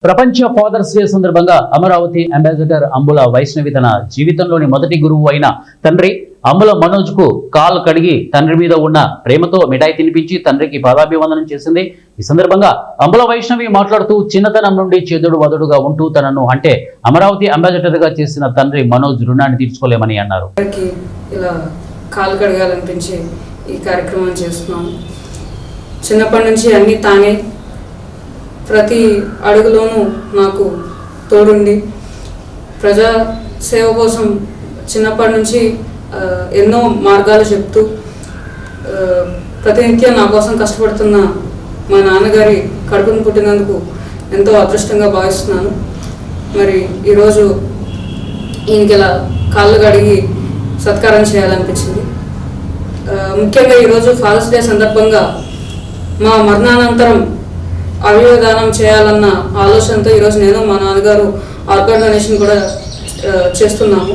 ప్రపంచ fathers day సందర్భంగా Amaravati ambassador అంబుల Vaishnavi తన జీవితంలోని మొదటి గురువు అయిన తండ్రి అంబుల మనోజ్ కు కాల్ కడిగి తండ్రి మీద ఉన్న ప్రేమతో మిఠాయి తినిపించి తండ్రికి పాదాభివందనం చేసింది. ఈ సందర్భంగా అంబుల వైష్ణవి మాట్లాడుతూ చిన్నతనం నుండి చేదుడు వదుడుగా ఉంటూ తనను అంటే అమరావతి అంబాసిడర్ గా చేసిన తండ్రి మనోజ్ రుణాన్ని తీర్చుకోలేమని అన్నారు. ఇలా కాల్ కడగాలనిపించి ఈ కార్యక్రమం చేస్తున్నాం. చిన్నప్పటి నుంచి అన్ని తానే ప్రతి అడుగులోనూ నాకు తోడుండి ప్రజా సేవ కోసం చిన్నప్పటి నుంచి ఎన్నో మార్గాలు చెప్తూ ప్రతినిత్యం నా కోసం కష్టపడుతున్న మా నాన్నగారి కడుపును పుట్టినందుకు ఎంతో అదృష్టంగా భావిస్తున్నాను. మరి ఈరోజు ఈయనకి ఇలా కాళ్ళు కడిగి సత్కారం చేయాలనిపించింది. ముఖ్యంగా ఈరోజు ఫాదర్స్ డే సందర్భంగా మా మరణానంతరం అవయవదానం చేయాలన్న ఆలోచనతో ఈరోజు నేను మా నాన్నగారు ఆర్గాన్ డొనేషన్ కూడా చేస్తున్నాము.